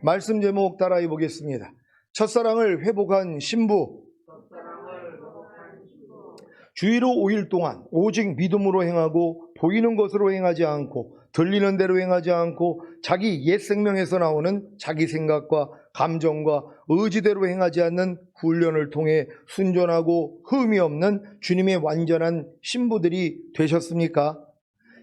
말씀 제목 따라해 보겠습니다. 첫사랑을 회복한 신부. 주의로 5일 동안 오직 믿음으로 행하고 보이는 것으로 행하지 않고 들리는 대로 행하지 않고 자기 옛 생명에서 나오는 자기 생각과 감정과 의지대로 행하지 않는 훈련을 통해 순전하고 흠이 없는 주님의 완전한 신부들이 되셨습니까?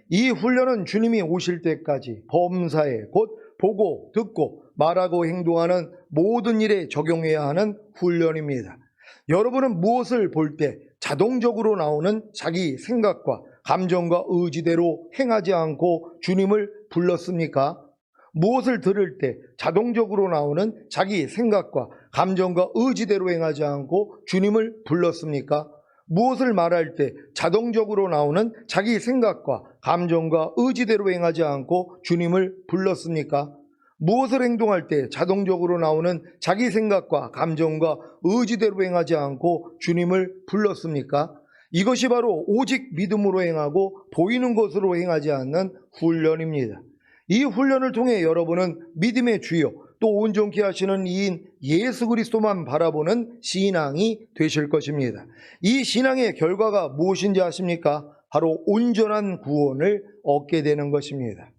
이 훈련은 주님이 오실 때까지 범사에 곧 보고 듣고 말하고 행동하는 모든 일에 적용해야 하는 훈련입니다. 여러분은 무엇을 볼 때 자동적으로 나오는 자기 생각과 감정과 의지대로 행하지 않고 주님을 불렀습니까? 무엇을 들을 때 자동적으로 나오는 자기 생각과 감정과 의지대로 행하지 않고 주님을 불렀습니까? 무엇을 말할 때 자동적으로 나오는 자기 생각과 감정과 의지대로 행하지 않고 주님을 불렀습니까? 무엇을 행동할 때 자동적으로 나오는 자기 생각과 감정과 의지대로 행하지 않고 주님을 불렀습니까? 이것이 바로 오직 믿음으로 행하고 보이는 것으로 행하지 않는 훈련입니다. 이 훈련을 통해 여러분은 믿음의 주요 또 온전케 하시는 이인 예수 그리스도만 바라보는 신앙이 되실 것입니다. 이 신앙의 결과가 무엇인지 아십니까? 바로 온전한 구원을 얻게 되는 것입니다.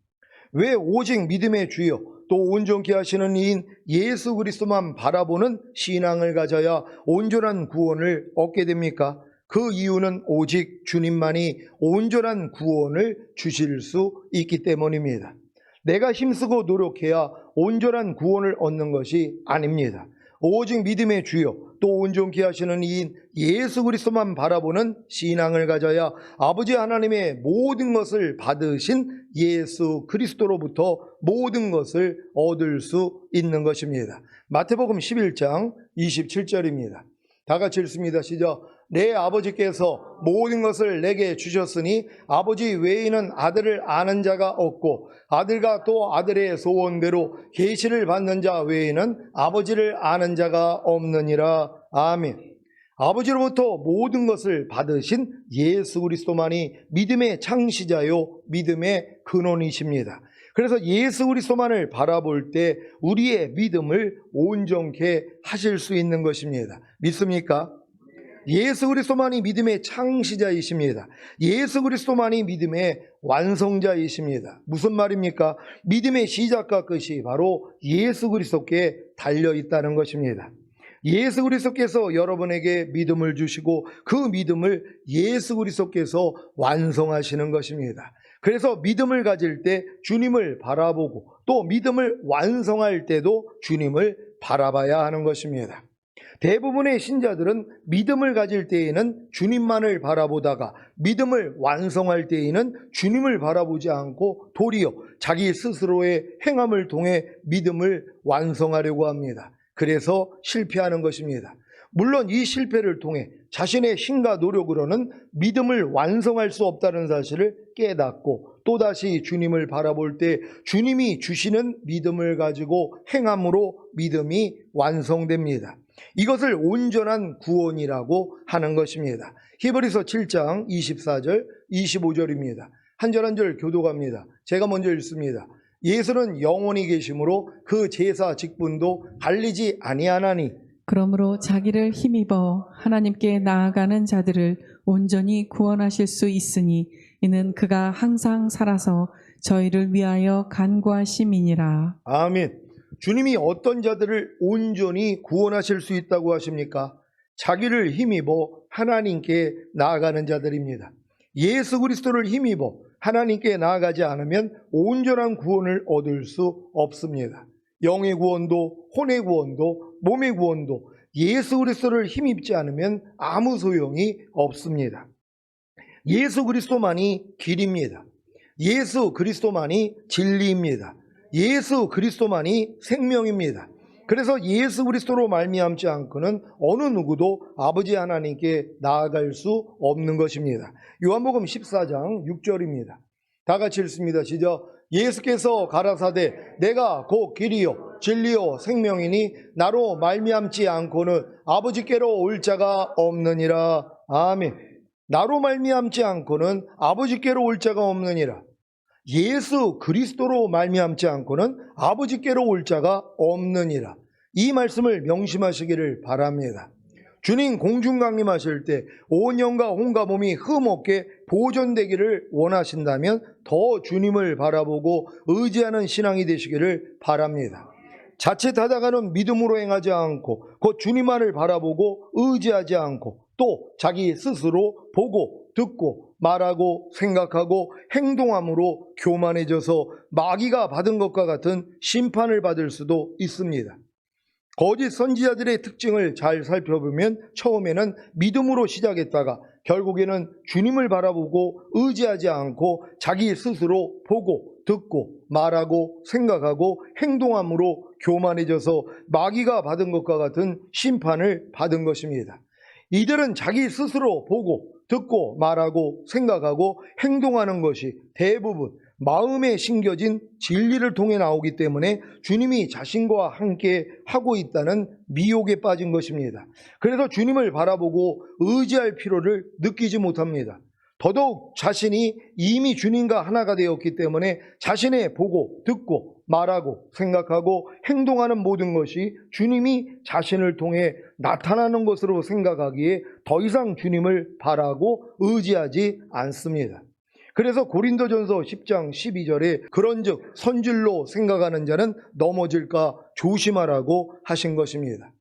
왜 오직 믿음의 주요 또 온전케 하시는 이인 예수 그리스도만 바라보는 신앙을 가져야 온전한 구원을 얻게 됩니까? 그 이유는 오직 주님만이 온전한 구원을 주실 수 있기 때문입니다. 내가 힘쓰고 노력해야 온전한 구원을 얻는 것이 아닙니다. 오직 믿음의 주요 또 온전케 하시는 이인 예수 그리스도만 바라보는 신앙을 가져야 아버지 하나님의 모든 것을 받으신 예수 그리스도로부터 모든 것을 얻을 수 있는 것입니다. 마태복음 11장 27절입니다. 다 같이 읽습니다. 시작. 내 아버지께서 모든 것을 내게 주셨으니 아버지 외에는 아들을 아는 자가 없고 아들과 또 아들의 소원대로 계시를 받는 자 외에는 아버지를 아는 자가 없느니라. 아멘. 아버지로부터 모든 것을 받으신 예수 그리스도만이 믿음의 창시자요 믿음의 근원이십니다. 그래서 예수 그리스도만을 바라볼 때 우리의 믿음을 온전케 하실 수 있는 것입니다. 믿습니까? 예수 그리스도만이 믿음의 창시자이십니다. 예수 그리스도만이 믿음의 완성자이십니다. 무슨 말입니까? 믿음의 시작과 끝이 바로 예수 그리스도께 달려 있다는 것입니다. 예수 그리스도께서 여러분에게 믿음을 주시고 그 믿음을 예수 그리스도께서 완성하시는 것입니다. 그래서 믿음을 가질 때 주님을 바라보고 또 믿음을 완성할 때도 주님을 바라봐야 하는 것입니다. 대부분의 신자들은 믿음을 가질 때에는 주님만을 바라보다가 믿음을 완성할 때에는 주님을 바라보지 않고 도리어 자기 스스로의 행함을 통해 믿음을 완성하려고 합니다. 그래서 실패하는 것입니다. 물론 이 실패를 통해 자신의 힘과 노력으로는 믿음을 완성할 수 없다는 사실을 깨닫고 또다시 주님을 바라볼 때 주님이 주시는 믿음을 가지고 행함으로 믿음이 완성됩니다. 이것을 온전한 구원이라고 하는 것입니다. 히브리서 7장 24절 25절입니다. 한 절 한 절 교독합니다. 제가 먼저 읽습니다. 예수는 영원히 계심으로 그 제사 직분도 갈리지 아니하나니 그러므로 자기를 힘입어 하나님께 나아가는 자들을 온전히 구원하실 수 있으니 이는 그가 항상 살아서 저희를 위하여 간구하심이니라. 아멘. 주님이 어떤 자들을 온전히 구원하실 수 있다고 하십니까? 자기를 힘입어 하나님께 나아가는 자들입니다. 예수 그리스도를 힘입어 하나님께 나아가지 않으면 온전한 구원을 얻을 수 없습니다. 영의 구원도 혼의 구원도 몸의 구원도 예수 그리스도를 힘입지 않으면 아무 소용이 없습니다. 예수 그리스도만이 길입니다. 예수 그리스도만이 진리입니다. 예수 그리스도만이 생명입니다. 그래서 예수 그리스도로 말미암지 않고는 어느 누구도 아버지 하나님께 나아갈 수 없는 것입니다. 요한복음 14장 6절입니다. 다 같이 읽습니다. 시작. 예수께서 가라사대 내가 곧 길이요 진리요 생명이니 나로 말미암지 않고는 아버지께로 올 자가 없느니라. 아멘. 나로 말미암지 않고는 아버지께로 올 자가 없느니라. 예수 그리스도로 말미암지 않고는 아버지께로 올 자가 없느니라. 이 말씀을 명심하시기를 바랍니다. 주님 공중 강림하실 때 온 영과 온갖 몸이 흠없게 보존되기를 원하신다면 더 주님을 바라보고 의지하는 신앙이 되시기를 바랍니다. 자칫하다가는 믿음으로 행하지 않고 곧 주님만을 바라보고 의지하지 않고 또 자기 스스로 보고 듣고 말하고 생각하고 행동함으로 교만해져서 마귀가 받은 것과 같은 심판을 받을 수도 있습니다. 거짓 선지자들의 특징을 잘 살펴보면 처음에는 믿음으로 시작했다가 결국에는 주님을 바라보고 의지하지 않고 자기 스스로 보고 듣고 말하고 생각하고 행동함으로 교만해져서 마귀가 받은 것과 같은 심판을 받은 것입니다. 이들은 자기 스스로 보고 듣고 말하고 생각하고 행동하는 것이 대부분 마음에 심겨진 진리를 통해 나오기 때문에 주님이 자신과 함께 하고 있다는 미혹에 빠진 것입니다. 그래서 주님을 바라보고 의지할 필요를 느끼지 못합니다. 더더욱 자신이 이미 주님과 하나가 되었기 때문에 자신의 보고 듣고 말하고 생각하고 행동하는 모든 것이 주님이 자신을 통해 나타나는 것으로 생각하기에 더 이상 주님을 바라고 의지하지 않습니다. 그래서 고린도전서 10장 12절에 그런즉 선질로 생각하는 자는 넘어질까 조심하라고 하신 것입니다.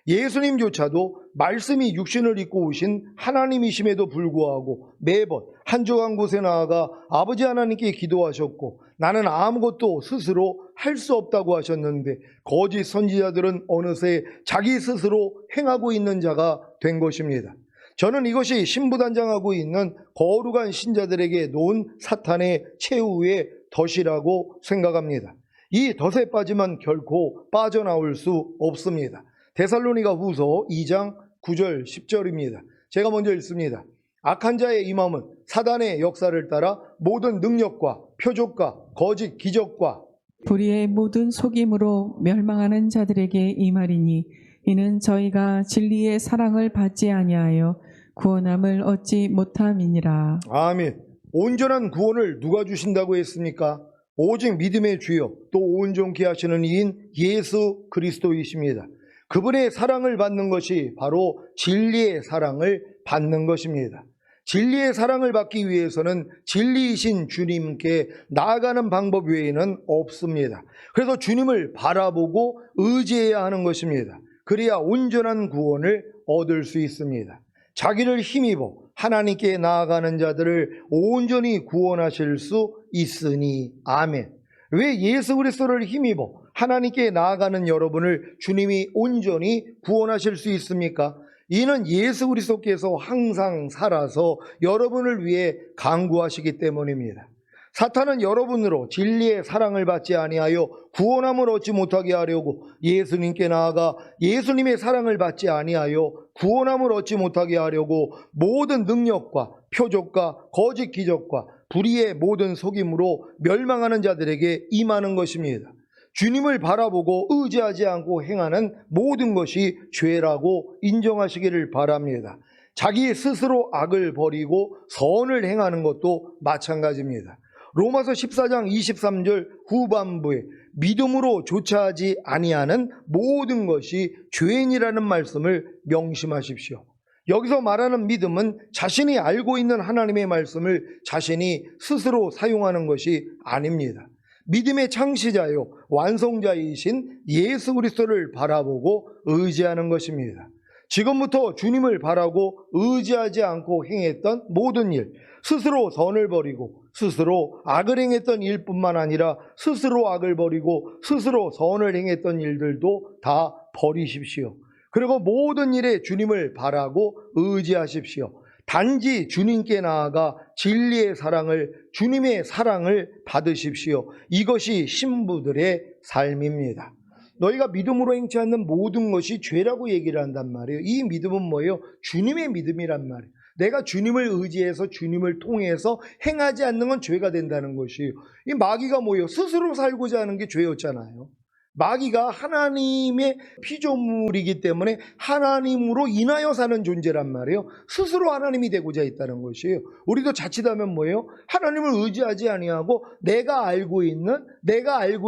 예수님조차도 말씀이 육신을 입고 오신 하나님이심에도 불구하고 매번 한적한 곳에 나아가 아버지 하나님께 기도하셨고 나는 아무것도 스스로 할 수 없다고 하셨는데 거짓 선지자들은 어느새 자기 스스로 행하고 있는 자가 된 것입니다. 저는 이것이 신부단장하고 있는 거룩한 신자들에게 놓은 사탄의 최후의 덫이라고 생각합니다. 이 덫에 빠지면 결코 빠져나올 수 없습니다. 데살로니가 후서 2장 9절 10절입니다. 제가 먼저 읽습니다. 악한 자의 이 마음은 사단의 역사를 따라 모든 능력과 표적과 거짓 기적과 불의의 모든 속임으로 멸망하는 자들에게 이 말이니 이는 저희가 진리의 사랑을 받지 아니하여 구원함을 얻지 못함이니라. 아멘. 온전한 구원을 누가 주신다고 했습니까? 오직 믿음의 주요 또 온전케 하시는 이인 예수 그리스도이십니다. 그분의 사랑을 받는 것이 바로 진리의 사랑을 받는 것입니다. 진리의 사랑을 받기 위해서는 진리이신 주님께 나아가는 방법 외에는 없습니다. 그래서 주님을 바라보고 의지해야 하는 것입니다. 그래야 온전한 구원을 얻을 수 있습니다. 자기를 힘입어 하나님께 나아가는 자들을 온전히 구원하실 수 있으니 아멘. 왜 예수 그리스도를 힘입어 하나님께 나아가는 여러분을 주님이 온전히 구원하실 수 있습니까? 이는 예수 그리스도께서 항상 살아서 여러분을 위해 간구하시기 때문입니다. 사탄은 여러분으로 진리의 사랑을 받지 아니하여 구원함을 얻지 못하게 하려고 예수님께 나아가 예수님의 사랑을 받지 아니하여 구원함을 얻지 못하게 하려고 모든 능력과 표적과 거짓 기적과 불의의 모든 속임으로 멸망하는 자들에게 임하는 것입니다. 주님을 바라보고 의지하지 않고 행하는 모든 것이 죄라고 인정하시기를 바랍니다. 자기 스스로 악을 버리고 선을 행하는 것도 마찬가지입니다. 로마서 14장 23절 후반부에 믿음으로 조차하지 아니하는 모든 것이 죄인이라는 말씀을 명심하십시오. 여기서 말하는 믿음은 자신이 알고 있는 하나님의 말씀을 자신이 스스로 사용하는 것이 아닙니다. 믿음의 창시자요 완성자이신 예수 그리스도를 바라보고 의지하는 것입니다. 지금부터 주님을 바라고 의지하지 않고 행했던 모든 일, 스스로 선을 버리고 스스로 악을 행했던 일뿐만 아니라 스스로 악을 버리고 스스로 선을 행했던 일들도 다 버리십시오. 그리고 모든 일에 주님을 바라고 의지하십시오. 단지 주님께 나아가 진리의 사랑을, 주님의 사랑을 받으십시오. 이것이 신부들의 삶입니다. 너희가 믿음으로 행치 않는 모든 것이 죄라고 얘기를 한단 말이에요. 이 믿음은 뭐예요? 주님의 믿음이란 말이에요. 내가 주님을 의지해서 주님을 통해서 행하지 않는 건 죄가 된다는 것이에요. 이 마귀가 뭐예요? 스스로 살고자 하는 게 죄였잖아요. 마귀가 하나님의 피조물이기 때문에 하나님으로 인하여 사는 존재란 말이에요. 스스로 하나님이 되고자 했다는 것이에요. 우리도 자칫하면 뭐예요? 하나님을 의지하지 아니하고 내가 알고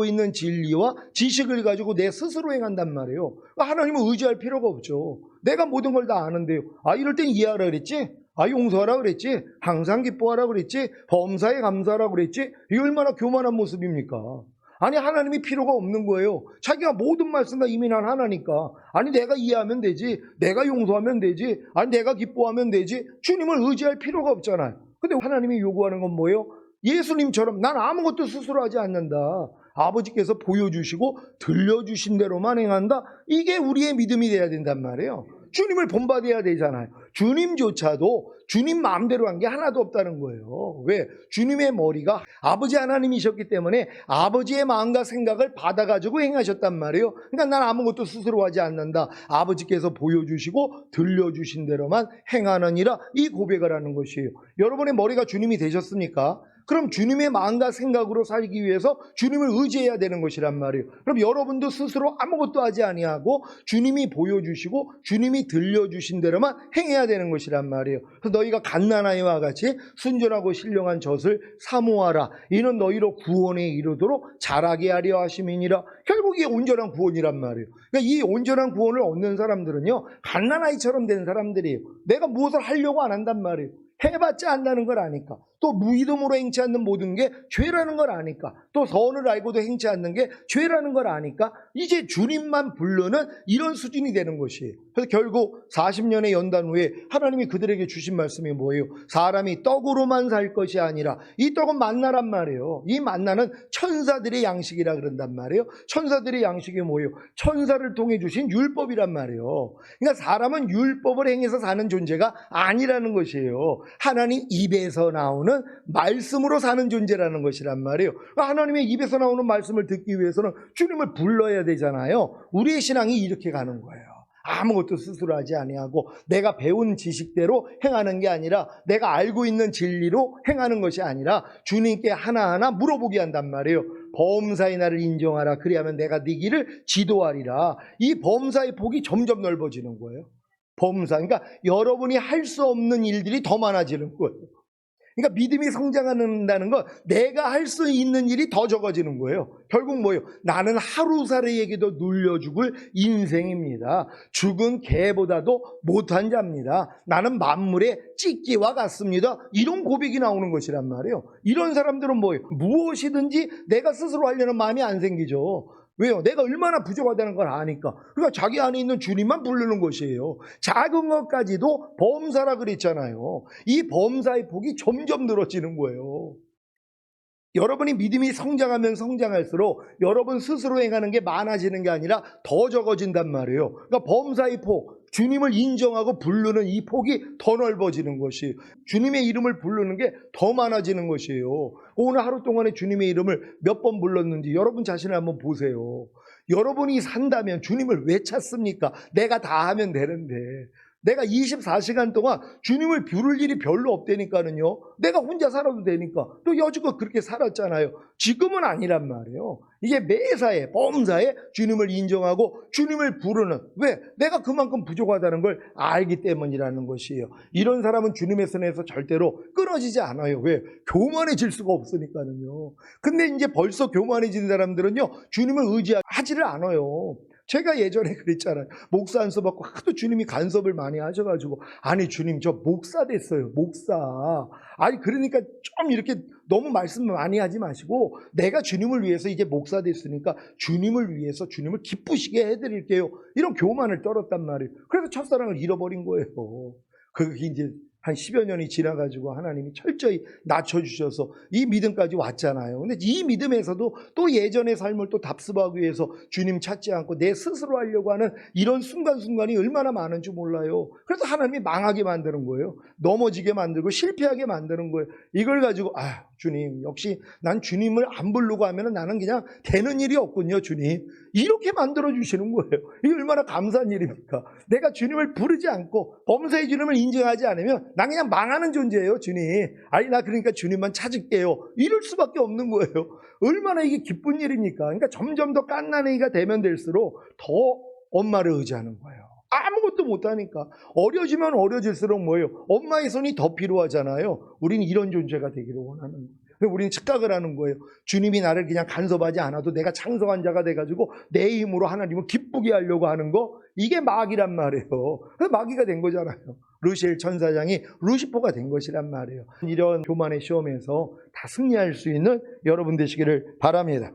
있는 진리와 지식을 가지고 내 스스로 행한단 말이에요. 하나님을 의지할 필요가 없죠. 내가 모든 걸 다 아는데요. 이럴 땐 이해하라 그랬지? 용서하라 그랬지? 항상 기뻐하라 그랬지? 범사에 감사하라 그랬지? 이게 얼마나 교만한 모습입니까? 아니, 하나님이 필요가 없는 거예요. 자기가 모든 말씀 다 이미 난 하나니까. 아니, 내가 이해하면 되지. 내가 용서하면 되지. 아니, 내가 기뻐하면 되지. 주님을 의지할 필요가 없잖아요. 근데 하나님이 요구하는 건 뭐예요? 예수님처럼 난 아무것도 스스로 하지 않는다. 아버지께서 보여주시고 들려주신 대로만 행한다. 이게 우리의 믿음이 돼야 된단 말이에요. 주님을 본받아야 되잖아요. 주님조차도 주님 마음대로 한 게 하나도 없다는 거예요. 왜? 주님의 머리가 아버지 하나님이셨기 때문에 아버지의 마음과 생각을 받아가지고 행하셨단 말이에요. 그러니까 난 아무것도 스스로 하지 않는다. 아버지께서 보여주시고 들려주신 대로만 행하느니라, 이 고백을 하는 것이에요. 여러분의 머리가 주님이 되셨습니까? 그럼 주님의 마음과 생각으로 살기 위해서 주님을 의지해야 되는 것이란 말이에요. 그럼 여러분도 스스로 아무것도 하지 아니하고 주님이 보여주시고 주님이 들려주신 대로만 행해야 되는 것이란 말이에요. 그래서 너희가 갓난아이와 같이 순전하고 신령한 젖을 사모하라. 이는 너희로 구원에 이르도록 자라게 하려 하심이니라. 결국 이게 온전한 구원이란 말이에요. 그러니까 이 온전한 구원을 얻는 사람들은요, 갓난아이처럼 된 사람들이에요. 내가 무엇을 하려고 안 한단 말이에요. 해봤자 안다는 걸 아니까, 또 무의dom으로 행치 않는 모든 게 죄라는 걸 아니까, 또 선을 알고도 행치 않는 게 죄라는 걸 아니까 이제 주님만 부르는 이런 수준이 되는 것이에요. 그래서 결국 40년의 연단 후에 하나님이 그들에게 주신 말씀이 뭐예요? 사람이 떡으로만 살 것이 아니라, 이 떡은 만나란 말이에요. 이 만나는 천사들의 양식이라 그런단 말이에요. 천사들의 양식이 뭐예요? 천사를 통해 주신 율법이란 말이에요. 그러니까 사람은 율법을 행해서 사는 존재가 아니라는 것이에요. 하나님 입에서 나오는 말씀으로 사는 존재라는 것이란 말이에요. 하나님의 입에서 나오는 말씀을 듣기 위해서는 주님을 불러야 되잖아요. 우리의 신앙이 이렇게 가는 거예요. 아무것도 스스로 하지 아니하고 내가 배운 지식대로 행하는 게 아니라, 내가 알고 있는 진리로 행하는 것이 아니라 주님께 하나하나 물어보게 한단 말이에요. 범사의 나를 인정하라. 그리하면 내가 네 길을 지도하리라. 이 범사의 폭이 점점 넓어지는 거예요. 범사, 그러니까 여러분이 할 수 없는 일들이 더 많아지는 거예요. 그러니까 믿음이 성장한다는 건 내가 할 수 있는 일이 더 적어지는 거예요. 결국 뭐예요? 나는 하루살이에게도 눌려 죽을 인생입니다. 죽은 개보다도 못한 자입니다. 나는 만물의 찢기와 같습니다. 이런 고백이 나오는 것이란 말이에요. 이런 사람들은 뭐예요? 무엇이든지 내가 스스로 하려는 마음이 안 생기죠. 왜요? 내가 얼마나 부족하다는 걸 아니까. 그러니까 자기 안에 있는 주님만 부르는 것이에요. 작은 것까지도 범사라 그랬잖아요. 이 범사의 폭이 점점 늘어지는 거예요. 여러분이 믿음이 성장하면 성장할수록 여러분 스스로 행하는 게 많아지는 게 아니라 더 적어진단 말이에요. 그러니까 범사의 폭, 주님을 인정하고 부르는 이 폭이 더 넓어지는 것이에요. 주님의 이름을 부르는 게 더 많아지는 것이에요. 오늘 하루 동안에 주님의 이름을 몇 번 불렀는지 여러분 자신을 한번 보세요. 여러분이 산다면 주님을 왜 찾습니까? 내가 다 하면 되는데. 내가 24시간 동안 주님을 부를 일이 별로 없다니까는요. 내가 혼자 살아도 되니까. 또 여지껏 그렇게 살았잖아요. 지금은 아니란 말이에요. 이게 매사에 범사에 주님을 인정하고 주님을 부르는, 왜? 내가 그만큼 부족하다는 걸 알기 때문이라는 것이에요. 이런 사람은 주님의 손에서 절대로 끊어지지 않아요. 왜? 교만해질 수가 없으니까는요. 근데 이제 벌써 교만해진 사람들은요, 주님을 의지하지를 않아요. 제가 예전에 그랬잖아요. 목사 안수 받고 하도 주님이 간섭을 많이 하셔가지고, 아니 주님 저 목사 됐어요. 목사. 아니 그러니까 좀 이렇게 너무 말씀 많이 하지 마시고, 내가 주님을 위해서 이제 목사 됐으니까 주님을 위해서 주님을 기쁘시게 해드릴게요. 이런 교만을 떨었단 말이에요. 그래서 첫사랑을 잃어버린 거예요. 그게 이제 한 10여 년이 지나가지고 하나님이 철저히 낮춰주셔서 이 믿음까지 왔잖아요. 근데 이 믿음에서도 또 예전의 삶을 또 답습하기 위해서 주님 찾지 않고 내 스스로 하려고 하는 이런 순간순간이 얼마나 많은지 몰라요. 그래서 하나님이 망하게 만드는 거예요. 넘어지게 만들고 실패하게 만드는 거예요. 이걸 가지고 주님 역시 난 주님을 안 부르고 하면 나는 그냥 되는 일이 없군요. 주님 이렇게 만들어 주시는 거예요. 이게 얼마나 감사한 일입니까? 내가 주님을 부르지 않고 범사의 주님을 인정하지 않으면 난 그냥 망하는 존재예요, 주님. 아니, 나 그러니까 주님만 찾을게요. 이럴 수밖에 없는 거예요. 얼마나 이게 기쁜 일입니까? 그러니까 점점 더 갓난아기가 되면 될수록 더 엄마를 의지하는 거예요. 아무것도 못하니까. 어려지면 어려질수록 뭐예요? 엄마의 손이 더 필요하잖아요. 우리는 이런 존재가 되기를 원하는 거예요. 우리는 착각을 하는 거예요. 주님이 나를 그냥 간섭하지 않아도 내가 창성한 자가 돼가지고 내 힘으로 하나님을 기쁘게 하려고 하는 거, 이게 마귀란 말이에요. 그래서 마귀가 된 거잖아요. 루시엘 천사장이 루시퍼가 된 것이란 말이에요. 이런 교만의 시험에서 다 승리할 수 있는 여러분 되시기를 바랍니다.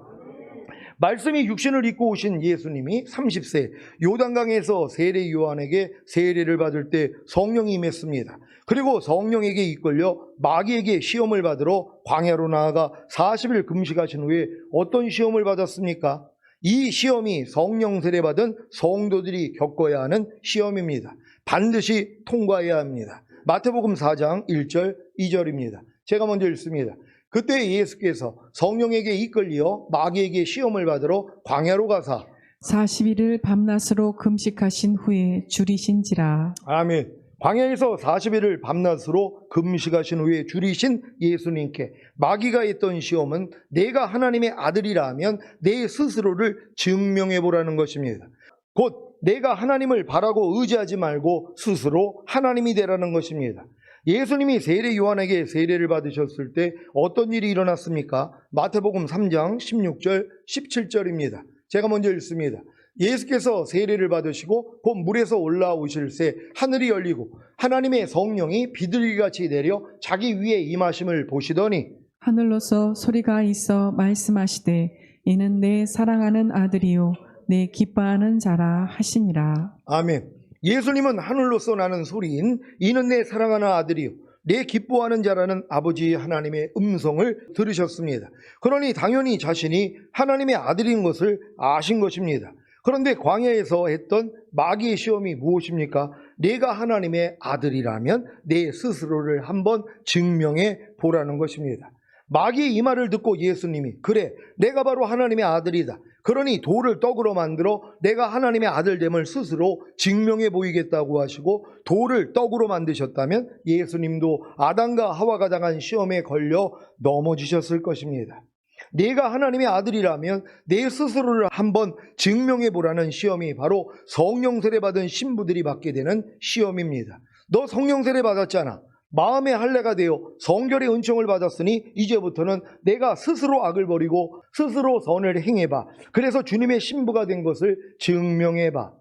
말씀이 육신을 입고 오신 예수님이 30세 요단강에서 세례 요한에게 세례를 받을 때 성령이 임했습니다. 그리고 성령에게 이끌려 마귀에게 시험을 받으러 광야로 나아가 40일 금식하신 후에 어떤 시험을 받았습니까? 이 시험이 성령 세례 받은 성도들이 겪어야 하는 시험입니다. 반드시 통과해야 합니다. 마태복음 4장 1절 2절입니다. 제가 먼저 읽습니다. 그때 예수께서 성령에게 이끌려 마귀에게 시험을 받으러 광야로 가사 40일을 밤낮으로 금식하신 후에 줄이신지라. 아멘. 광야에서 40일을 밤낮으로 금식하신 후에 줄이신 예수님께 마귀가 했던 시험은 내가 하나님의 아들이라 하면 내 스스로를 증명해 보라는 것입니다. 곧 내가 하나님을 바라고 의지하지 말고 스스로 하나님이 되라는 것입니다. 예수님이 세례 요한에게 세례를 받으셨을 때 어떤 일이 일어났습니까? 마태복음 3장 16절 17절입니다. 제가 먼저 읽습니다. 예수께서 세례를 받으시고 곧 물에서 올라오실새 하늘이 열리고 하나님의 성령이 비둘기같이 내려 자기 위에 임하심을 보시더니 하늘로서 소리가 있어 말씀하시되 이는 내 사랑하는 아들이요 내 기뻐하는 자라 하시니라. 아멘. 예수님은 하늘로서 나는 소리인 이는 내 사랑하는 아들이요 내 기뻐하는 자라는 아버지 하나님의 음성을 들으셨습니다. 그러니 당연히 자신이 하나님의 아들인 것을 아신 것입니다. 그런데 광야에서 했던 마귀의 시험이 무엇입니까? 내가 하나님의 아들이라면 내 스스로를 한번 증명해 보라는 것입니다. 마귀의 이 말을 듣고 예수님이 그래 내가 바로 하나님의 아들이다. 그러니 돌을 떡으로 만들어 내가 하나님의 아들됨을 스스로 증명해 보이겠다고 하시고 돌을 떡으로 만드셨다면 예수님도 아담과 하와가 당한 시험에 걸려 넘어지셨을 것입니다. 내가 하나님의 아들이라면 내 스스로를 한번 증명해 보라는 시험이 바로 성령 세례 받은 신부들이 받게 되는 시험입니다. 너 성령 세례 받았잖아. 마음의 할례가 되어 성결의 은총을 받았으니 이제부터는 내가 스스로 악을 버리고 스스로 선을 행해봐. 그래서 주님의 신부가 된 것을 증명해봐.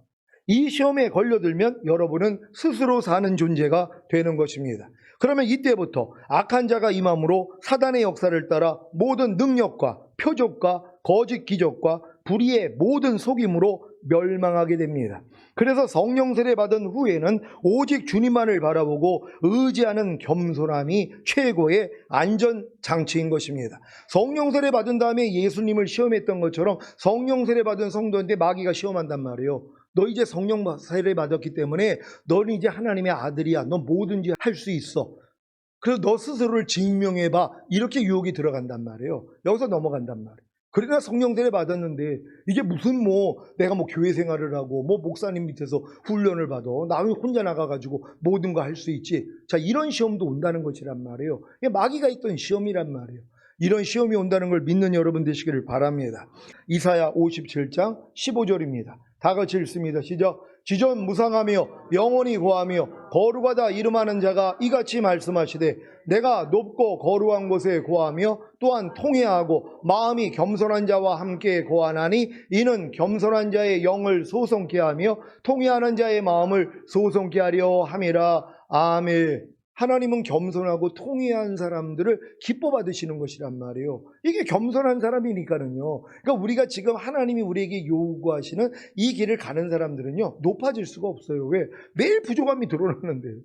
이 시험에 걸려들면 여러분은 스스로 사는 존재가 되는 것입니다. 그러면 이때부터 악한 자가 임함으로 사단의 역사를 따라 모든 능력과 표적과 거짓 기적과 불의의 모든 속임으로 멸망하게 됩니다. 그래서 성령 세례 받은 후에는 오직 주님만을 바라보고 의지하는 겸손함이 최고의 안전장치인 것입니다. 성령 세례 받은 다음에 예수님을 시험했던 것처럼 성령 세례 받은 성도인데 마귀가 시험한단 말이에요. 너 이제 성령 세례 받았기 때문에 너는 이제 하나님의 아들이야. 너 뭐든지 할 수 있어. 그래서 너 스스로를 증명해봐. 이렇게 유혹이 들어간단 말이에요. 여기서 넘어간단 말이에요. 그러나 성령 세례 받았는데 이게 무슨 내가 교회 생활을 하고 목사님 밑에서 훈련을 받아 나 혼자 나가가지고 모든 거 할 수 있지. 자, 이런 시험도 온다는 것이란 말이에요. 이게 마귀가 있던 시험이란 말이에요. 이런 시험이 온다는 걸 믿는 여러분 되시기를 바랍니다. 이사야 57장 15절입니다. 다 같이 읽습니다. 시작. 지전무상하며 영원히 고하며 거룩하다 이름하는 자가 이같이 말씀하시되 내가 높고 거룩한 곳에 고하며 또한 통회하고 마음이 겸손한 자와 함께 고하나니 이는 겸손한 자의 영을 소송케 하며 통회하는 자의 마음을 소송케 하려 함이라. 아멘. 하나님은 겸손하고 통회한 사람들을 기뻐 받으시는 것이란 말이에요. 이게 겸손한 사람이니까는요. 그러니까 우리가 지금 하나님이 우리에게 요구하시는 이 길을 가는 사람들은요, 높아질 수가 없어요. 왜? 매일 부족함이 드러나는데요.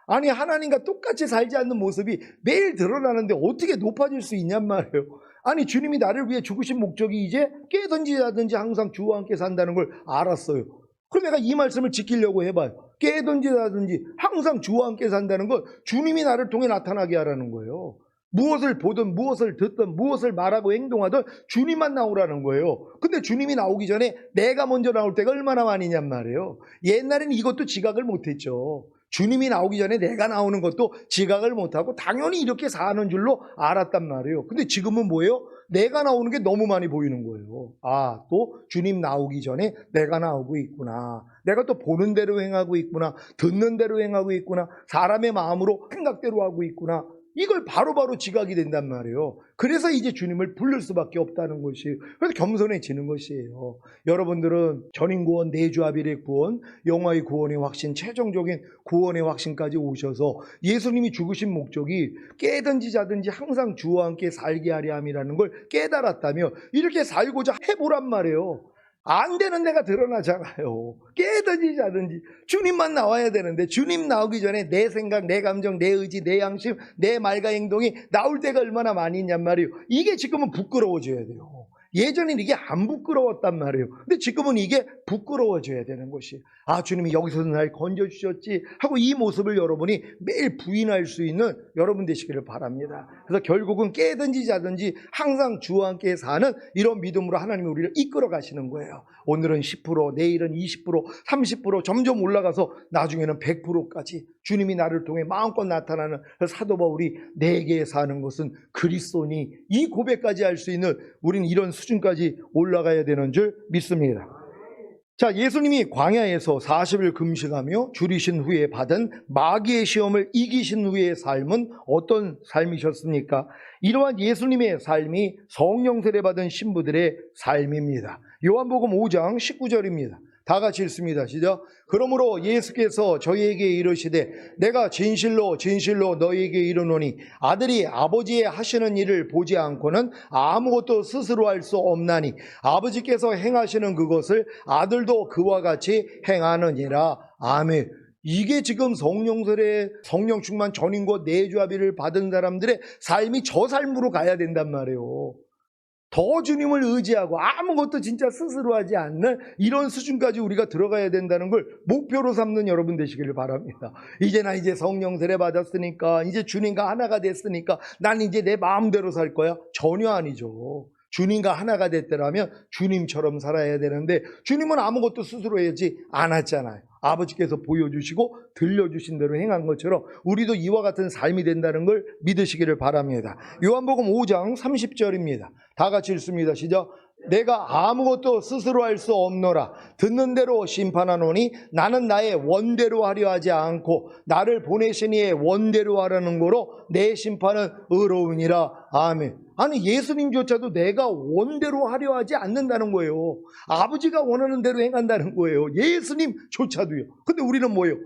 아니, 하나님과 똑같이 살지 않는 모습이 매일 드러나는데 어떻게 높아질 수 있냔 말이에요. 아니, 주님이 나를 위해 죽으신 목적이 이제 깨든지 자든지 항상 주와 함께 산다는 걸 알았어요. 그럼 내가 이 말씀을 지키려고 해봐요. 깨든지 자든지 항상 주와 함께 산다는 건 주님이 나를 통해 나타나게 하라는 거예요. 무엇을 보든 무엇을 듣든 무엇을 말하고 행동하든 주님만 나오라는 거예요. 근데 주님이 나오기 전에 내가 먼저 나올 때가 얼마나 많이냔 말이에요. 옛날에는 이것도 지각을 못했죠. 주님이 나오기 전에 내가 나오는 것도 지각을 못하고 당연히 이렇게 사는 줄로 알았단 말이에요. 근데 지금은 뭐예요? 내가 나오는 게 너무 많이 보이는 거예요. 아, 또 주님 나오기 전에 내가 나오고 있구나. 내가 또 보는 대로 행하고 있구나. 듣는 대로 행하고 있구나. 사람의 마음으로 생각대로 하고 있구나. 이걸 바로바로 지각이 된단 말이에요. 그래서 이제 주님을 부를 수밖에 없다는 것이에요. 그래서 겸손해지는 것이에요. 여러분들은 전인구원, 내주아빌의 구원, 영화의 구원의 확신, 최종적인 구원의 확신까지 오셔서 예수님이 죽으신 목적이 깨든지 자든지 항상 주와 함께 살게 하려 함이라는 걸 깨달았다며 이렇게 살고자 해보란 말이에요. 안 되는 데가 드러나잖아요. 깨든지 자든지 주님만 나와야 되는데 주님 나오기 전에 내 생각, 내 감정, 내 의지, 내 양심, 내 말과 행동이 나올 때가 얼마나 많이 있냔 말이에요. 이게 지금은 부끄러워져야 돼요. 예전엔 이게 안 부끄러웠단 말이에요. 근데 지금은 이게 부끄러워져야 되는 것이, 아, 주님이 여기서 날 건져주셨지 하고 이 모습을 여러분이 매일 부인할 수 있는 여러분 되시기를 바랍니다. 그래서 결국은 깨든지 자든지 항상 주와 함께 사는 이런 믿음으로 하나님이 우리를 이끌어 가시는 거예요. 오늘은 10%, 내일은 20%, 30% 점점 올라가서 나중에는 100%까지 주님이 나를 통해 마음껏 나타나는 사도 바울이 내게 사는 것은 그리스도니 이 고백까지 할 수 있는 우린 이런 수준까지 올라가야 되는 줄 믿습니다. 자, 예수님이 광야에서 40일 금식하며 줄이신 후에 받은 마귀의 시험을 이기신 후의 삶은 어떤 삶이셨습니까? 이러한 예수님의 삶이 성령 세례 받은 신부들의 삶입니다. 요한복음 5장 19절입니다. 다 같이 읽습니다. 시작. 그러므로 예수께서 저희에게 이르시되 내가 진실로 진실로 너희에게 이르노니 아들이 아버지의 하시는 일을 보지 않고는 아무것도 스스로 할 수 없나니 아버지께서 행하시는 그것을 아들도 그와 같이 행하느니라. 아멘. 이게 지금 성령 세례, 성령 충만 전인과 내주아비를 받은 사람들의 삶이 저 삶으로 가야 된단 말이에요. 더 주님을 의지하고 아무것도 진짜 스스로 하지 않는 이런 수준까지 우리가 들어가야 된다는 걸 목표로 삼는 여러분 되시기를 바랍니다. 이제 나 이제 성령 세례 받았으니까, 이제 주님과 하나가 됐으니까 난 이제 내 마음대로 살 거야? 전혀 아니죠. 주님과 하나가 됐더라면 주님처럼 살아야 되는데 주님은 아무것도 스스로 하지 않았잖아요. 아버지께서 보여주시고 들려주신 대로 행한 것처럼 우리도 이와 같은 삶이 된다는 걸 믿으시기를 바랍니다. 요한복음 5장 30절입니다. 다 같이 읽습니다. 시작. 내가 아무것도 스스로 할 수 없노라. 듣는 대로 심판하노니 나는 나의 원대로 하려 하지 않고 나를 보내신 이의 원대로 하라는 거로 내 심판은 의로우니라. 아멘. 아니, 예수님조차도 내가 원대로 하려 하지 않는다는 거예요. 아버지가 원하는 대로 행한다는 거예요. 예수님조차도요. 근데 우리는 뭐예요?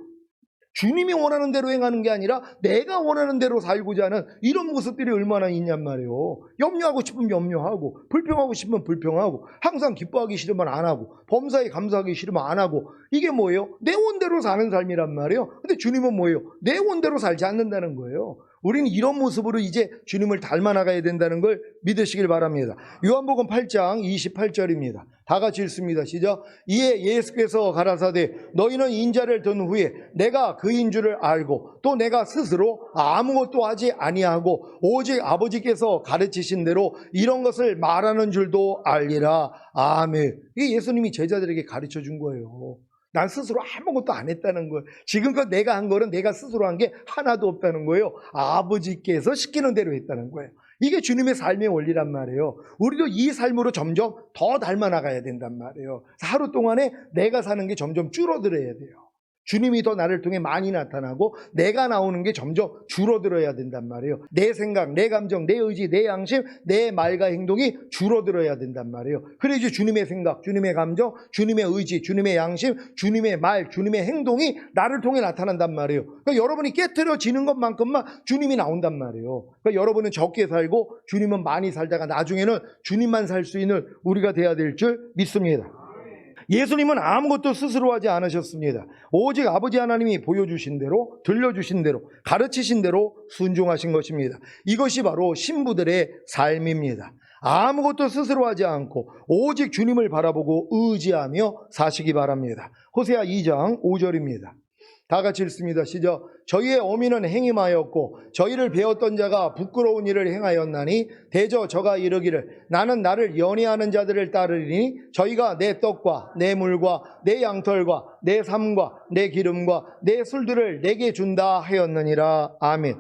주님이 원하는 대로 행하는 게 아니라 내가 원하는 대로 살고자 하는 이런 모습들이 얼마나 있냔 말이에요. 염려하고 싶으면 염려하고, 불평하고 싶으면 불평하고, 항상 기뻐하기 싫으면 안 하고, 범사에 감사하기 싫으면 안 하고, 이게 뭐예요? 내 원대로 사는 삶이란 말이에요. 근데 주님은 뭐예요? 내 원대로 살지 않는다는 거예요. 우리는 이런 모습으로 이제 주님을 닮아나가야 된다는 걸 믿으시길 바랍니다. 요한복음 8장 28절입니다. 다 같이 읽습니다. 시작. 이에 예수께서 가라사대 너희는 인자를 든 후에 내가 그인 줄을 알고 또 내가 스스로 아무것도 하지 아니하고 오직 아버지께서 가르치신 대로 이런 것을 말하는 줄도 알리라. 아멘. 이게 예수님이 제자들에게 가르쳐 준 거예요. 난 스스로 아무것도 안 했다는 거예요. 지금껏 내가 한 거는 내가 스스로 한 게 하나도 없다는 거예요. 아버지께서 시키는 대로 했다는 거예요. 이게 주님의 삶의 원리란 말이에요. 우리도 이 삶으로 점점 더 닮아나가야 된단 말이에요. 하루 동안에 내가 사는 게 점점 줄어들어야 돼요. 주님이 더 나를 통해 많이 나타나고 내가 나오는 게 점점 줄어들어야 된단 말이에요. 내 생각, 내 감정, 내 의지, 내 양심, 내 말과 행동이 줄어들어야 된단 말이에요. 그래야지 주님의 생각, 주님의 감정, 주님의 의지, 주님의 양심, 주님의 말, 주님의 행동이 나를 통해 나타난단 말이에요. 그러니까 여러분이 깨트려지는 것만큼만 주님이 나온단 말이에요. 그러니까 여러분은 적게 살고 주님은 많이 살다가 나중에는 주님만 살 수 있는 우리가 돼야 될 줄 믿습니다. 예수님은 아무것도 스스로 하지 않으셨습니다. 오직 아버지 하나님이 보여주신 대로, 들려주신 대로, 가르치신 대로 순종하신 것입니다. 이것이 바로 신부들의 삶입니다. 아무것도 스스로 하지 않고 오직 주님을 바라보고 의지하며 사시기 바랍니다. 호세아 2장 5절입니다. 다 같이 읽습니다. 시작. 저희의 어미는 행임하였고 저희를 배웠던 자가 부끄러운 일을 행하였나니 대저 저가 이르기를 나는 나를 연애하는 자들을 따르리니 저희가 내 떡과 내 물과 내 양털과 내 삶과 내 기름과 내 술들을 내게 준다 하였느니라. 아멘.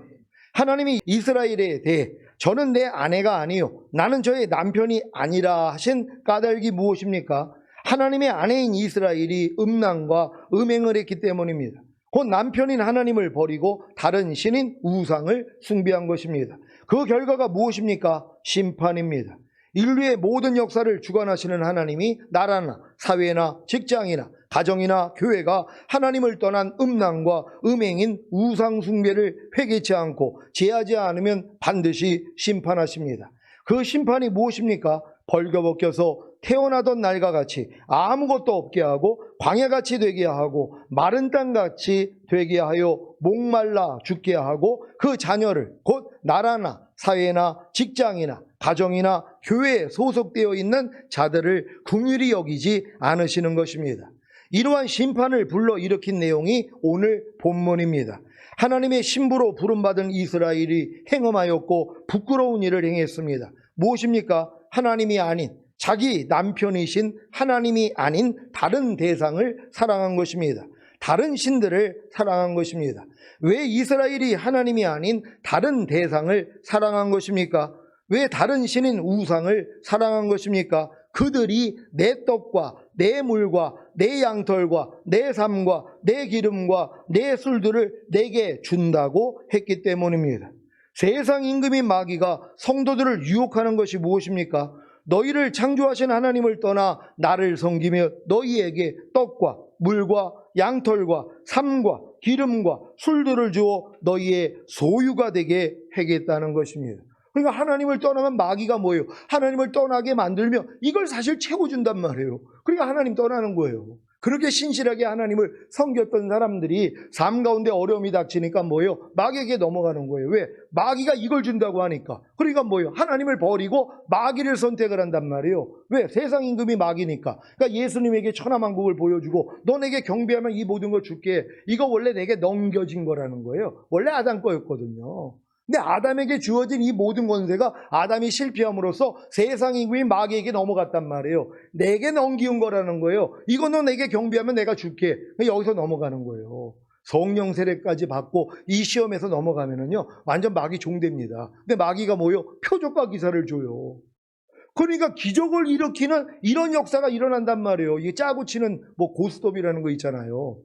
하나님이 이스라엘에 대해 저는 내 아내가 아니요 나는 저의 남편이 아니라 하신 까닭이 무엇입니까? 하나님의 아내인 이스라엘이 음란과 음행을 했기 때문입니다. 곧 남편인 하나님을 버리고 다른 신인 우상을 숭배한 것입니다. 그 결과가 무엇입니까? 심판입니다. 인류의 모든 역사를 주관하시는 하나님이 나라나 사회나 직장이나 가정이나 교회가 하나님을 떠난 음란과 음행인 우상 숭배를 회개치 않고 제하지 않으면 반드시 심판하십니다. 그 심판이 무엇입니까? 벌거벗겨서 태어나던 날과 같이 아무것도 없게 하고 광야같이 되게 하고 마른 땅같이 되게 하여 목말라 죽게 하고 그 자녀를 곧 나라나 사회나 직장이나 가정이나 교회에 소속되어 있는 자들을 긍휼히 여기지 않으시는 것입니다. 이러한 심판을 불러일으킨 내용이 오늘 본문입니다. 하나님의 신부로 부름받은 이스라엘이 행음하였고 부끄러운 일을 행했습니다. 무엇입니까? 하나님이 아닌 자기 남편이신 하나님이 아닌 다른 대상을 사랑한 것입니다. 다른 신들을 사랑한 것입니다. 왜 이스라엘이 하나님이 아닌 다른 대상을 사랑한 것입니까? 왜 다른 신인 우상을 사랑한 것입니까? 그들이 내 떡과 내 물과 내 양털과 내 삶과 내 기름과 내 술들을 내게 준다고 했기 때문입니다. 세상 임금인 마귀가 성도들을 유혹하는 것이 무엇입니까? 너희를 창조하신 하나님을 떠나 나를 섬기며 너희에게 떡과 물과 양털과 삶과 기름과 술들을 주어 너희의 소유가 되게 하겠다는 것입니다. 그러니까 하나님을 떠나면 마귀가 뭐예요? 하나님을 떠나게 만들며 이걸 사실 채워준단 말이에요. 그러니까 하나님 떠나는 거예요. 그렇게 신실하게 하나님을 섬겼던 사람들이 삶 가운데 어려움이 닥치니까 뭐예요? 마귀에게 넘어가는 거예요. 왜? 마귀가 이걸 준다고 하니까. 그러니까 뭐예요? 하나님을 버리고 마귀를 선택을 한단 말이에요. 왜? 세상 임금이 마귀니까. 그러니까 예수님에게 천하만국을 보여주고 너 내게 경배하면 이 모든 걸 줄게. 이거 원래 내게 넘겨진 거라는 거예요. 원래 아담 거였거든요. 근데 아담에게 주어진 이 모든 권세가 아담이 실패함으로써 세상 임금인 마귀에게 넘어갔단 말이에요. 내게 넘기운 거라는 거예요. 이거 너 내게 경배하면 내가 줄게. 여기서 넘어가는 거예요. 성령 세례까지 받고 이 시험에서 넘어가면은요 완전 마귀 종됩니다. 근데 마귀가 뭐예요? 표적과 기사를 줘요. 그러니까 기적을 일으키는 이런 역사가 일어난단 말이에요. 이게 짜고 치는 뭐 고스톱이라는 거 있잖아요.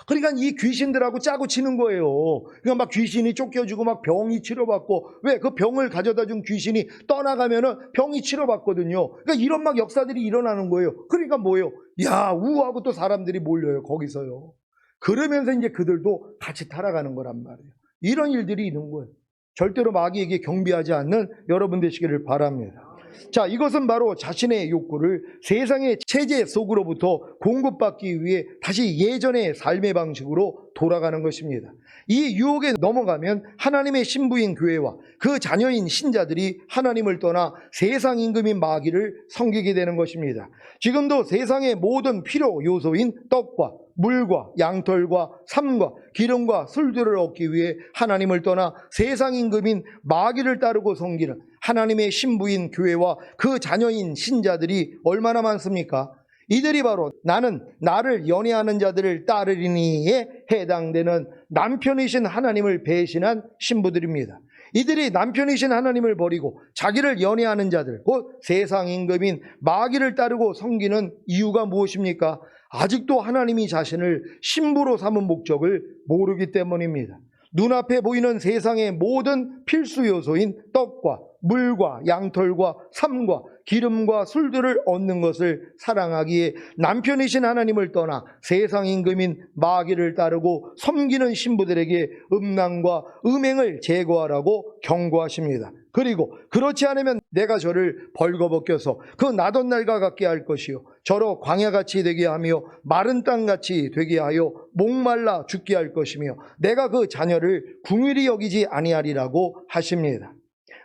그러니까 이 귀신들하고 짜고 치는 거예요. 그러니까 막 귀신이 쫓겨주고 막 병이 치료받고, 왜? 그 병을 가져다 준 귀신이 떠나가면은 병이 치료받거든요. 그러니까 이런 막 역사들이 일어나는 거예요. 그러니까 뭐예요? 야, 우하고 또 사람들이 몰려요. 거기서요. 그러면서 이제 그들도 같이 타락하는 거란 말이에요. 이런 일들이 있는 거예요. 절대로 마귀에게 경배하지 않는 여러분 되시기를 바랍니다. 자, 이것은 바로 자신의 욕구를 세상의 체제 속으로부터 공급받기 위해 다시 예전의 삶의 방식으로 돌아가는 것입니다. 이 유혹에 넘어가면 하나님의 신부인 교회와 그 자녀인 신자들이 하나님을 떠나 세상 임금인 마귀를 섬기게 되는 것입니다. 지금도 세상의 모든 필요 요소인 떡과 물과 양털과 삶과 기름과 술들을 얻기 위해 하나님을 떠나 세상 임금인 마귀를 따르고 섬기는 하나님의 신부인 교회와 그 자녀인 신자들이 얼마나 많습니까? 이들이 바로 나는 나를 연애하는 자들을 따르리니에 해당되는 남편이신 하나님을 배신한 신부들입니다. 이들이 남편이신 하나님을 버리고 자기를 연애하는 자들, 곧 세상 임금인 마귀를 따르고 섬기는 이유가 무엇입니까? 아직도 하나님이 자신을 신부로 삼은 목적을 모르기 때문입니다. 눈앞에 보이는 세상의 모든 필수 요소인 떡과 물과 양털과 삶과 기름과 술들을 얻는 것을 사랑하기에 남편이신 하나님을 떠나 세상 임금인 마귀를 따르고 섬기는 신부들에게 음란과 음행을 제거하라고 경고하십니다. 그리고 그렇지 않으면 내가 저를 벌거벗겨서 그 나던 날과 같게 할 것이요 저로 광야같이 되게 하며 마른 땅같이 되게 하여 목말라 죽게 할 것이며 내가 그 자녀를 긍휼히 여기지 아니하리라고 하십니다.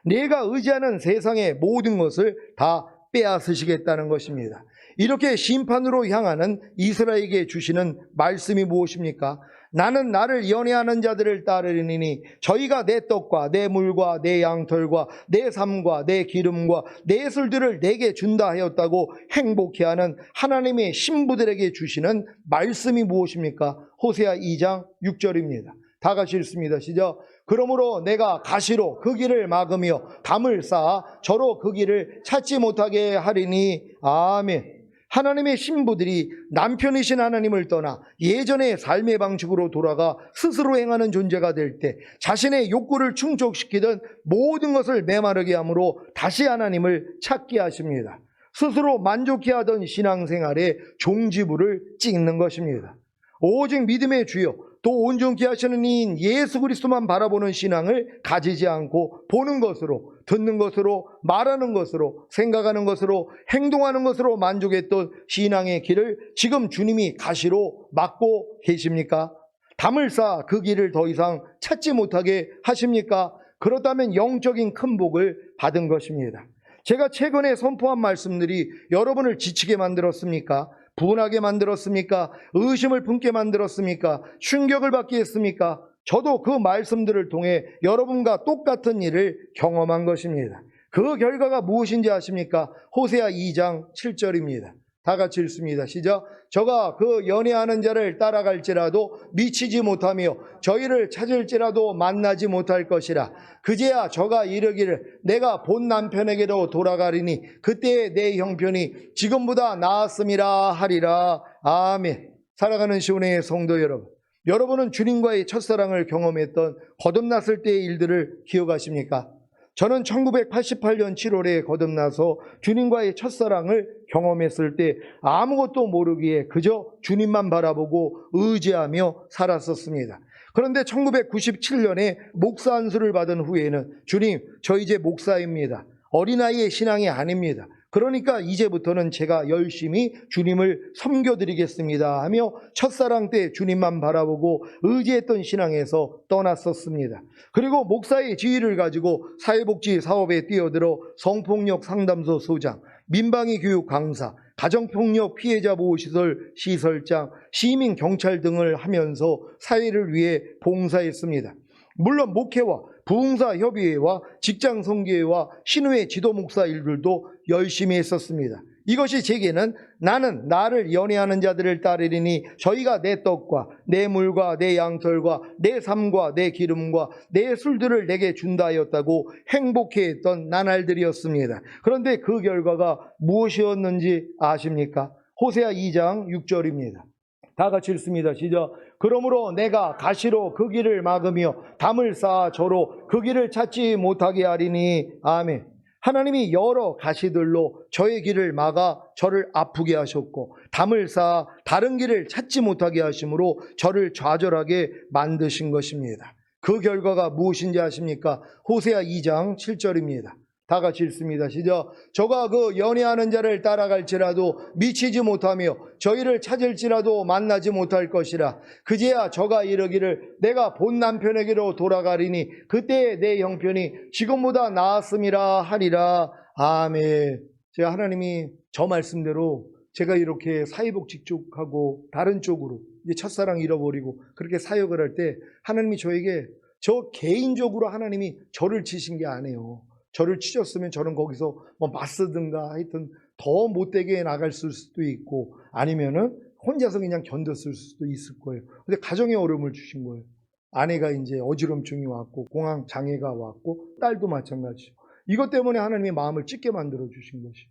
내가 의지하는 세상의 모든 것을 다 빼앗으시겠다는 것입니다. 이렇게 심판으로 향하는 이스라엘에게 주시는 말씀이 무엇입니까? 나는 나를 연애하는 자들을 따르리니 저희가 내 떡과 내 물과 내 양털과 내 삶과 내 기름과 내 술들을 내게 준다 하였다고 행복해하는 하나님의 신부들에게 주시는 말씀이 무엇입니까? 호세아 2장 6절입니다. 다 같이 읽습니다. 시작. 그러므로 내가 가시로 그 길을 막으며 담을 쌓아 저로 그 길을 찾지 못하게 하리니. 아멘. 하나님의 신부들이 남편이신 하나님을 떠나 예전의 삶의 방식으로 돌아가 스스로 행하는 존재가 될 때 자신의 욕구를 충족시키던 모든 것을 메마르게 함으로 다시 하나님을 찾게 하십니다. 스스로 만족해하던 신앙생활의 종지부를 찍는 것입니다. 오직 믿음의 주요 또 온전케 하시는 이인 예수 그리스도만 바라보는 신앙을 가지지 않고 보는 것으로, 듣는 것으로, 말하는 것으로, 생각하는 것으로, 행동하는 것으로 만족했던 신앙의 길을 지금 주님이 가시로 막고 계십니까? 담을 쌓아 그 길을 더 이상 찾지 못하게 하십니까? 그렇다면 영적인 큰 복을 받은 것입니다. 제가 최근에 선포한 말씀들이 여러분을 지치게 만들었습니까? 분하게 만들었습니까? 의심을 품게 만들었습니까? 충격을 받게 했습니까? 저도 그 말씀들을 통해 여러분과 똑같은 일을 경험한 것입니다. 그 결과가 무엇인지 아십니까? 호세아 2장 7절입니다. 다 같이 읽습니다. 시작. 저가 그 연애하는 자를 따라갈지라도 미치지 못하며 저희를 찾을지라도 만나지 못할 것이라. 그제야 저가 이르기를 내가 본 남편에게로 돌아가리니 그때의 내 형편이 지금보다 나았음이라 하리라. 아멘. 살아가는 시온의 성도 여러분, 여러분은 주님과의 첫사랑을 경험했던 거듭났을 때의 일들을 기억하십니까? 저는 1988년 7월에 거듭나서 주님과의 첫사랑을 경험했을 때 아무것도 모르기에 그저 주님만 바라보고 의지하며 살았었습니다. 그런데 1997년에 목사 안수를 받은 후에는 주님, 저 이제 목사입니다. 어린아이의 신앙이 아닙니다. 그러니까 이제부터는 제가 열심히 주님을 섬겨드리겠습니다 하며 첫사랑 때 주님만 바라보고 의지했던 신앙에서 떠났었습니다. 그리고 목사의 지위를 가지고 사회복지 사업에 뛰어들어 성폭력 상담소 소장, 민방위 교육 강사, 가정폭력 피해자 보호시설 시설장, 시민 경찰 등을 하면서 사회를 위해 봉사했습니다. 물론 목회와 부흥사협의회와 직장성교회와 신우회 지도목사 일들도 열심히 했었습니다. 이것이 제게는 나는 나를 연애하는 자들을 따르리니 저희가 내 떡과 내 물과 내 양털과 내 삶과 내 기름과 내 술들을 내게 준다 하였다고 행복해했던 나날들이었습니다. 그런데 그 결과가 무엇이었는지 아십니까? 호세아 2장 6절입니다. 다 같이 읽습니다. 시작. 그러므로 내가 가시로 그 길을 막으며 담을 쌓아 저로 그 길을 찾지 못하게 하리니. 아멘. 하나님이 여러 가시들로 저의 길을 막아 저를 아프게 하셨고 담을 쌓아 다른 길을 찾지 못하게 하심으로 저를 좌절하게 만드신 것입니다. 그 결과가 무엇인지 아십니까? 호세아 2장 7절입니다. 다 같이 읽습니다. 시작. 저가 그 연애하는 자를 따라갈지라도 미치지 못하며 저희를 찾을지라도 만나지 못할 것이라. 그제야 저가 이르기를 내가 본 남편에게로 돌아가리니 그때의 내 형편이 지금보다 나았음이라 하리라. 아멘. 제가 하나님이 저 말씀대로 제가 이렇게 사회복지 쪽하고 다른 쪽으로 이제 첫사랑 잃어버리고 그렇게 사역을 할 때 하나님이 저에게 저 개인적으로 하나님이 저를 치신 게 아니에요. 저를 치셨으면 저는 거기서 뭐 맞서든가 하여튼 더 못되게 나갈 수도 있고 아니면은 혼자서 그냥 견뎠을 수도 있을 거예요. 근데 가정에 어려움을 주신 거예요. 아내가 이제 어지럼증이 왔고 공황 장애가 왔고 딸도 마찬가지죠. 이것 때문에 하나님이 마음을 찢게 만들어 주신 것이에요.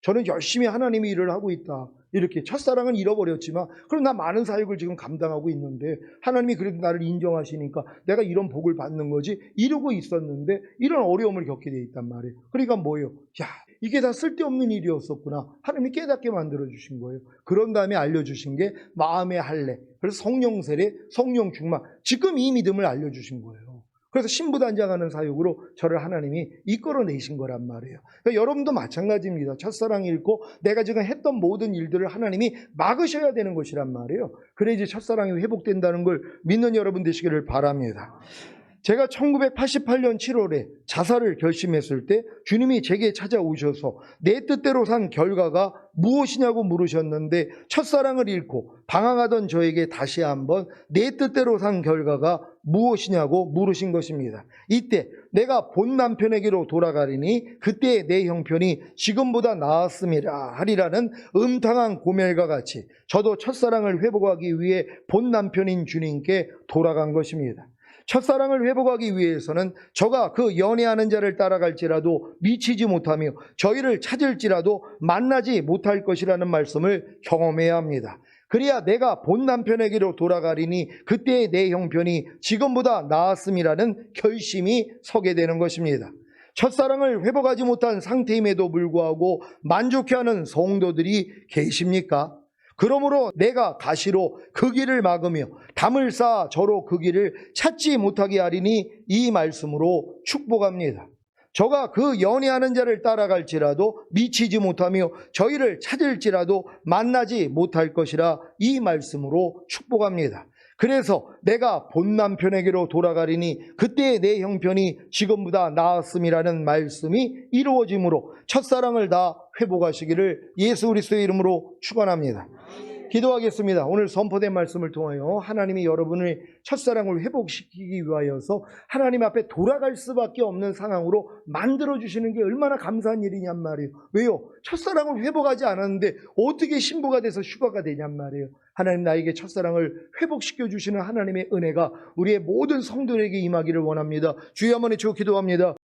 저는 열심히 하나님의 일을 하고 있다. 이렇게 첫사랑은 잃어버렸지만 그럼 나 많은 사역을 지금 감당하고 있는데 하나님이 그래도 나를 인정하시니까 내가 이런 복을 받는 거지 이러고 있었는데 이런 어려움을 겪게 돼 있단 말이에요. 그러니까 뭐예요? 야, 이게 다 쓸데없는 일이었었구나. 하나님이 깨닫게 만들어 주신 거예요. 그런 다음에 알려주신 게 마음의 할례. 그래서 성령 세례, 성령 충만. 지금 이 믿음을 알려주신 거예요. 그래서 신부단장하는 사역으로 저를 하나님이 이끌어내신 거란 말이에요. 그러니까 여러분도 마찬가지입니다. 첫사랑 잃고 내가 지금 했던 모든 일들을 하나님이 막으셔야 되는 것이란 말이에요. 그래야지 첫사랑이 회복된다는 걸 믿는 여러분 되시기를 바랍니다. 제가 1988년 7월에 자살을 결심했을 때 주님이 제게 찾아오셔서 내 뜻대로 산 결과가 무엇이냐고 물으셨는데, 첫사랑을 잃고 방황하던 저에게 다시 한번 내 뜻대로 산 결과가 무엇이냐고 물으신 것입니다. 이때 내가 본 남편에게로 돌아가리니 그때 내 형편이 지금보다 나았음이라 하리라는 음탕한 고멜과 같이 저도 첫사랑을 회복하기 위해 본 남편인 주님께 돌아간 것입니다. 첫사랑을 회복하기 위해서는 저가 그 연애하는 자를 따라갈지라도 미치지 못하며 저희를 찾을지라도 만나지 못할 것이라는 말씀을 경험해야 합니다. 그래야 내가 본 남편에게로 돌아가리니 그때의 내 형편이 지금보다 나았음이라는 결심이 서게 되는 것입니다. 첫사랑을 회복하지 못한 상태임에도 불구하고 만족해하는 성도들이 계십니까? 그러므로 내가 가시로 그 길을 막으며 담을 쌓아 저로 그 길을 찾지 못하게 하리니 이 말씀으로 축복합니다. 저가 그 연애하는 자를 따라갈지라도 미치지 못하며 저희를 찾을지라도 만나지 못할 것이라 이 말씀으로 축복합니다. 그래서 내가 본 남편에게로 돌아가리니 그때 내 형편이 지금보다 나았음이라는 말씀이 이루어짐으로 첫사랑을 다 회복하시기를 예수 그리스도의 이름으로 축원합니다. 기도하겠습니다. 오늘 선포된 말씀을 통하여 하나님이 여러분의 첫사랑을 회복시키기 위하여서 하나님 앞에 돌아갈 수밖에 없는 상황으로 만들어주시는 게 얼마나 감사한 일이냔 말이에요. 왜요? 첫사랑을 회복하지 않았는데 어떻게 신부가 돼서 휴가가 되냔 말이에요. 하나님, 나에게 첫사랑을 회복시켜 주시는 하나님의 은혜가 우리의 모든 성도에게 임하기를 원합니다. 주여 한번 외치고 기도합니다.